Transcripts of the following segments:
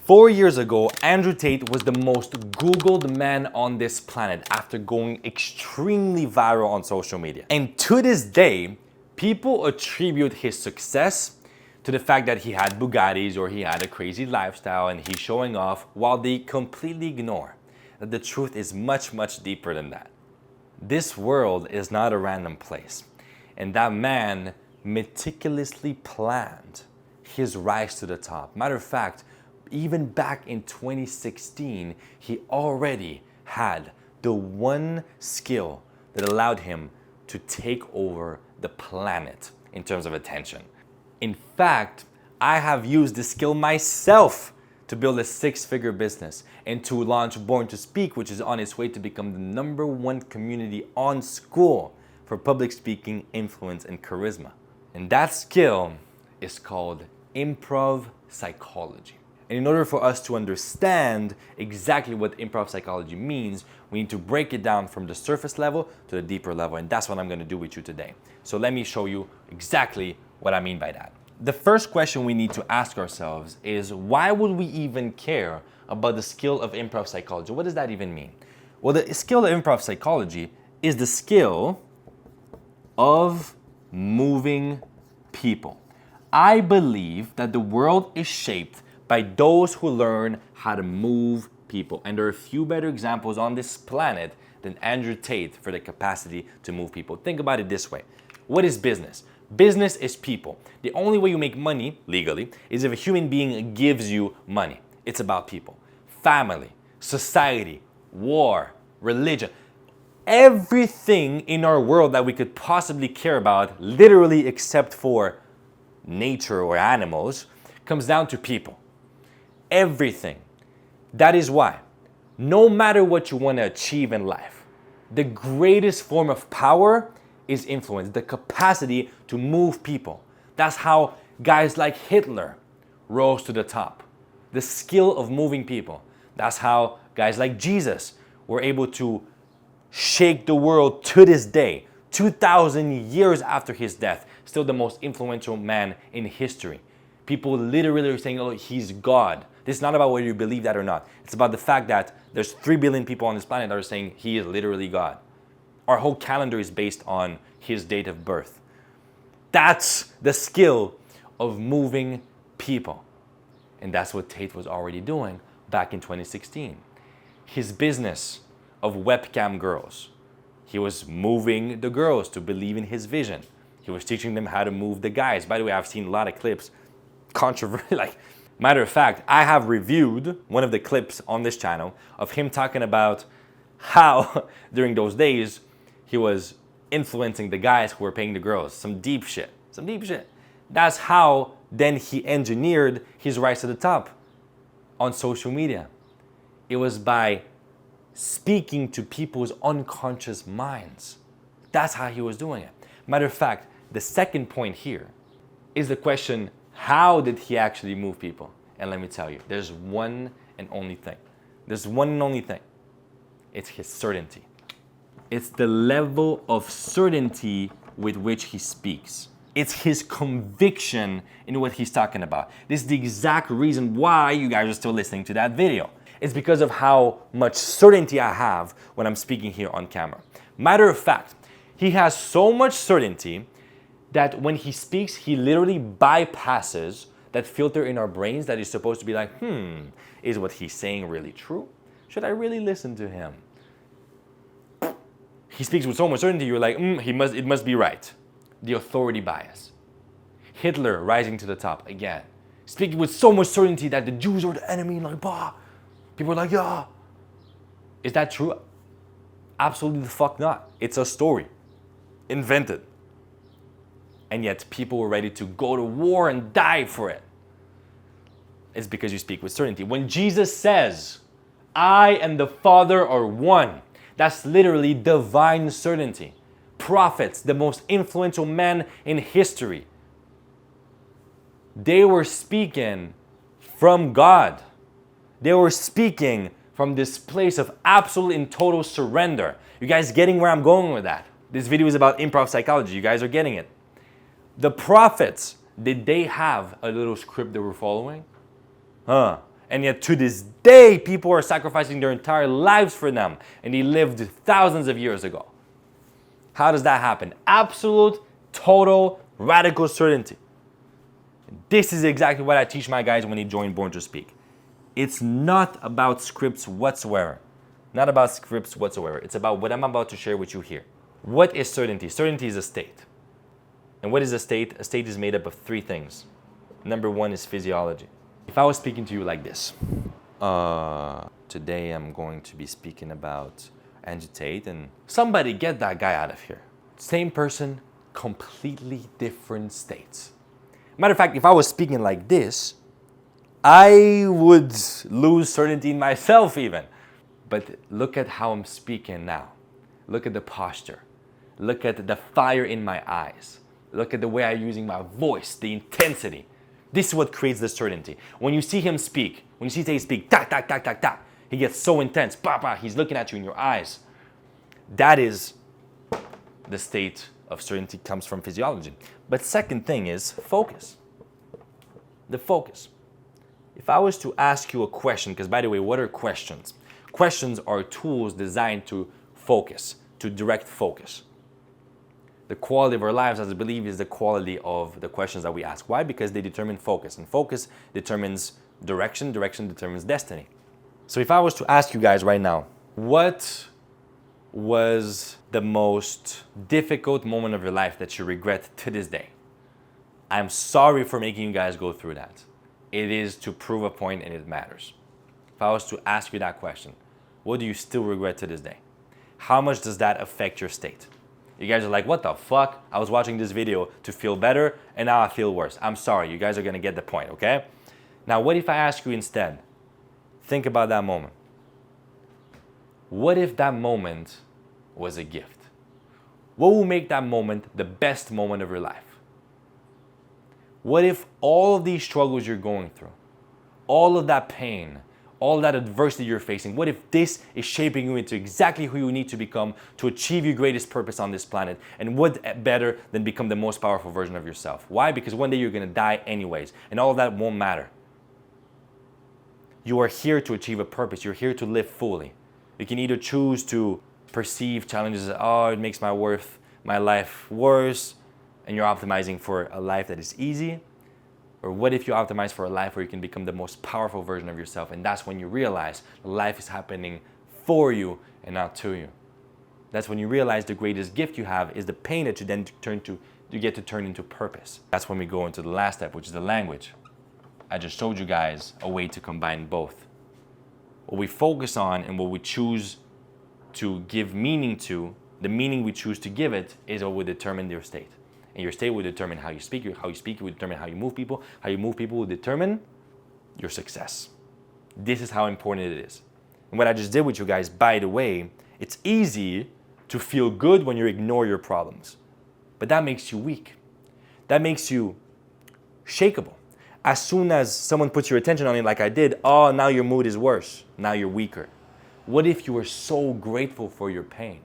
4 years ago, Andrew Tate was the most Googled man on this planet after going extremely viral on social media. And to this day, people attribute his success to the fact that he had Bugattis or he had a crazy lifestyle and he's showing off, while they completely ignore that the truth is much, much deeper than that. This world is not a random place, and that man meticulously planned his rise to the top. Matter of fact, even back in 2016, he already had the one skill that allowed him to take over the planet in terms of attention. In fact, I have used this skill myself to build a 6-figure business and to launch Born to Speak, which is on its way to become the #1 community on school for public speaking, influence, and charisma. And that skill is called improv psychology. And in order for us to understand exactly what improv psychology means, we need to break it down from the surface level to the deeper level. And that's what I'm going to do with you today. So let me show you exactly what I mean by that. The first question we need to ask ourselves is, why would we even care about the skill of improv psychology? What does that even mean? Well, the skill of improv psychology is the skill of moving people. I believe that the world is shaped by those who learn how to move people. And there are a few better examples on this planet than Andrew Tate for the capacity to move people. Think about it this way. What is business? Business is people. The only way you make money, legally, is if a human being gives you money. It's about people. Family, society, war, religion. Everything in our world that we could possibly care about, literally except for nature or animals, comes down to people. Everything. That is why, no matter what you want to achieve in life, the greatest form of power is influence, the capacity to move people. That's how guys like Hitler rose to the top. The skill of moving people. That's how guys like Jesus were able to shake the world to this day, 2,000 years after his death, still the most influential man in history. People literally are saying, oh, he's God. This is not about whether you believe that or not. It's about the fact that there's 3 billion people on this planet that are saying he is literally God. Our whole calendar is based on his date of birth. That's the skill of moving people. And that's what Tate was already doing back in 2016. His business of webcam girls. He was moving the girls to believe in his vision. He was teaching them how to move the guys. By the way, I've seen a lot of clips, controversial, matter of fact, I have reviewed one of the clips on this channel of him talking about how during those days he was influencing the guys who were paying the girls. Some deep shit. That's how then he engineered his rise to the top on social media. It was by speaking to people's unconscious minds. That's how he was doing it. Matter of fact, the second point here is the question, how did he actually move people? And let me tell you, there's one and only thing. It's his certainty. It's the level of certainty with which he speaks. It's his conviction in what he's talking about. This is the exact reason why you guys are still listening to that video. It's because of how much certainty I have when I'm speaking here on camera. Matter of fact, he has so much certainty that when he speaks, he literally bypasses that filter in our brains that is supposed to be like, is what he's saying really true? Should I really listen to him? He speaks with so much certainty, you're like, it must be right. The authority bias. Hitler rising to the top again. Speaking with so much certainty that the Jews are the enemy, like, bah. People are like, yeah. Is that true? Absolutely the fuck not. It's a story. Invented. And yet people were ready to go to war and die for it. It's because you speak with certainty. When Jesus says, I and the Father are one, that's literally divine certainty. Prophets, the most influential men in history, they were speaking from God. They were speaking from this place of absolute and total surrender. You guys getting where I'm going with that? This video is about improv psychology. You guys are getting it. The prophets, did they have a little script they were following? And And yet to this day, people are sacrificing their entire lives for them. And they lived thousands of years ago. How does that happen? Absolute, total, radical certainty. This is exactly what I teach my guys when they join Born to Speak. It's not about scripts whatsoever. Not about scripts whatsoever. It's about what I'm about to share with you here. What is certainty? Certainty is a state. And what is a state? A state is made up of three things. Number one is physiology. If I was speaking to you like this, today I'm going to be speaking about Andrew Tate, and somebody get that guy out of here. Same person, completely different states. Matter of fact, if I was speaking like this, I would lose certainty in myself even. But look at how I'm speaking now. Look at the posture. Look at the fire in my eyes. Look at the way I'm using my voice, the intensity. This is what creates the certainty. When you see him speak, when you see Tate speak, ta, ta, ta, ta, ta, he gets so intense, bah, bah, he's looking at you in your eyes. That is the state of certainty, comes from physiology. But second thing is focus. The focus. If I was to ask you a question, because by the way, what are questions? Questions are tools designed to focus, to direct focus. The quality of our lives, as I believe, is the quality of the questions that we ask. Why? Because they determine focus, and focus determines direction, direction determines destiny. So if I was to ask you guys right now, what was the most difficult moment of your life that you regret to this day? I'm sorry for making you guys go through that. It is to prove a point and it matters. If I was to ask you that question, what do you still regret to this day? How much does that affect your state? You guys are like, what the fuck? I was watching this video to feel better and now I feel worse. I'm sorry, you guys are gonna get the point, okay? Now, what if I ask you instead, think about that moment. What if that moment was a gift? What will make that moment the best moment of your life? What if all of these struggles you're going through, all of that pain, all that adversity you're facing, what if this is shaping you into exactly who you need to become to achieve your greatest purpose on this planet? And what better than become the most powerful version of yourself? Why? Because one day you're gonna die anyways, and all of that won't matter. You are here to achieve a purpose. You're here to live fully. You can either choose to perceive challenges as, oh, it makes my life worse, and you're optimizing for a life that is easy. Or what if you optimize for a life where you can become the most powerful version of yourself? And that's when you realize life is happening for you and not to you. That's when you realize the greatest gift you have is the pain that you then get to turn into purpose. That's when we go into the last step, which is the language. I just showed you guys a way to combine both. What we focus on and what we choose to give meaning to, the meaning we choose to give it is what will determine your state. And your state will determine how you speak. How you speak will determine how you move people. How you move people will determine your success. This is how important it is. And what I just did with you guys, by the way, it's easy to feel good when you ignore your problems. But that makes you weak. That makes you shakeable. As soon as someone puts your attention on it like I did, oh, now your mood is worse. Now you're weaker. What if you were so grateful for your pain?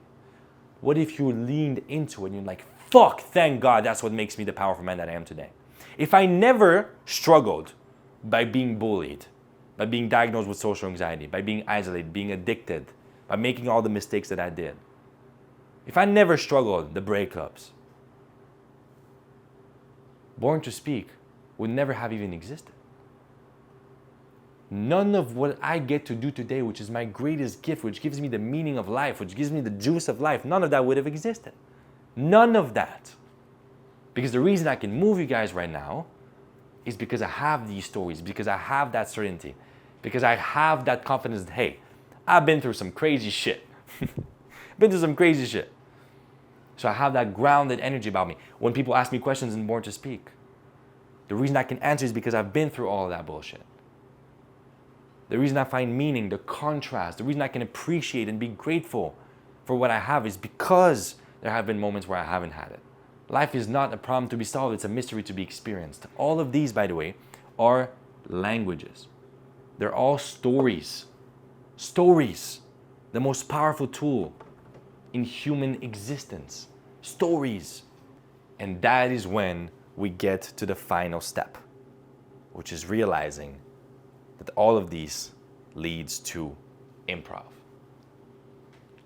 What if you leaned into it and you're like, fuck, thank God, that's what makes me the powerful man that I am today. If I never struggled by being bullied, by being diagnosed with social anxiety, by being isolated, being addicted, by making all the mistakes that I did, if I never struggled the breakups, Born to Speak would never have even existed. None of what I get to do today, which is my greatest gift, which gives me the meaning of life, which gives me the juice of life, none of that would have existed. None of that. Because the reason I can move you guys right now is because I have these stories, because I have that certainty, because I have that confidence that, hey, I've been through some crazy shit. Been through some crazy shit. So I have that grounded energy about me. When people ask me questions in Born to Speak, the reason I can answer is because I've been through all of that bullshit. The reason I find meaning, the contrast, the reason I can appreciate and be grateful for what I have is because there have been moments where I haven't had it. Life is not a problem to be solved, it's a mystery to be experienced. All of these, by the way, are languages. They're all stories. Stories, the most powerful tool in human existence. Stories. And that is when we get to the final step, which is realizing that all of these leads to improv.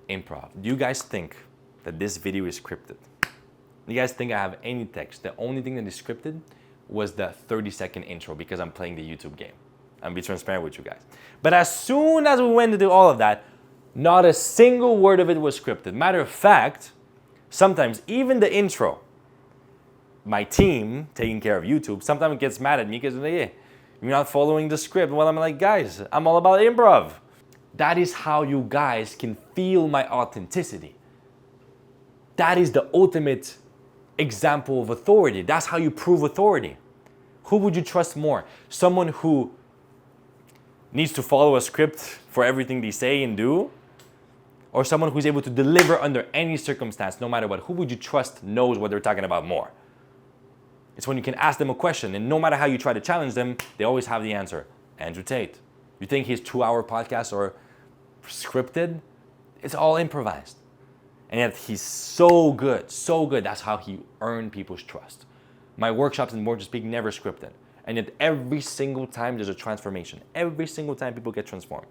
Improv. Do you guys think that this video is scripted? Do you guys think I have any text? The only thing that is scripted was the 30-second intro because I'm playing the YouTube game. I'm be transparent with you guys. But as soon as we went to do all of that, not a single word of it was scripted. Matter of fact, sometimes even the intro, my team taking care of YouTube, sometimes gets mad at me because you're not following the script. Well, I'm like, guys, I'm all about improv. That is how you guys can feel my authenticity. That is the ultimate example of authority. That's how you prove authority. Who would you trust more? Someone who needs to follow a script for everything they say and do? Or someone who's able to deliver under any circumstance, no matter what? Who would you trust knows what they're talking about more? It's when you can ask them a question, and no matter how you try to challenge them, they always have the answer. Andrew Tate. You think his 2-hour podcasts are scripted? It's all improvised. And yet he's so good, so good. That's how he earned people's trust. My workshops in Born to Speak never scripted. And yet every single time there's a transformation. Every single time people get transformed.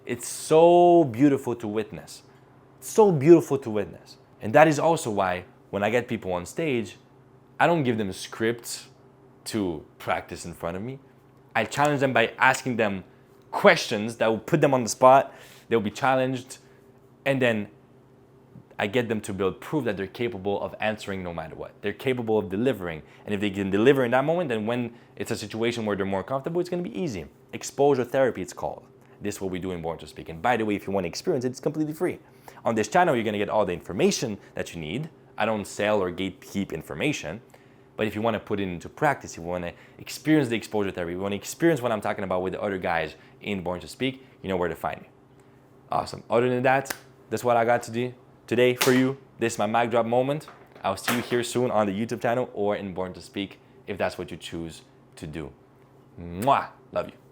It's so beautiful to witness. So beautiful to witness. And that is also why when I get people on stage, I don't give them scripts to practice in front of me. I challenge them by asking them questions that will put them on the spot. They'll be challenged. And then I get them to build proof that they're capable of answering no matter what. They're capable of delivering. And if they can deliver in that moment, then when it's a situation where they're more comfortable, it's going to be easy. Exposure therapy, it's called. This is what we do in Born to Speak. And by the way, if you want to experience it, it's completely free. On this channel, you're going to get all the information that you need. I don't sell or gatekeep information. But if you want to put it into practice, if you want to experience the exposure therapy, you want to experience what I'm talking about with the other guys in Born to Speak, you know where to find me. Awesome. Other than that, that's what I got to do today for you. This is my mic drop moment. I'll see you here soon on the YouTube channel or in Born to Speak if that's what you choose to do. Mwah! Love you.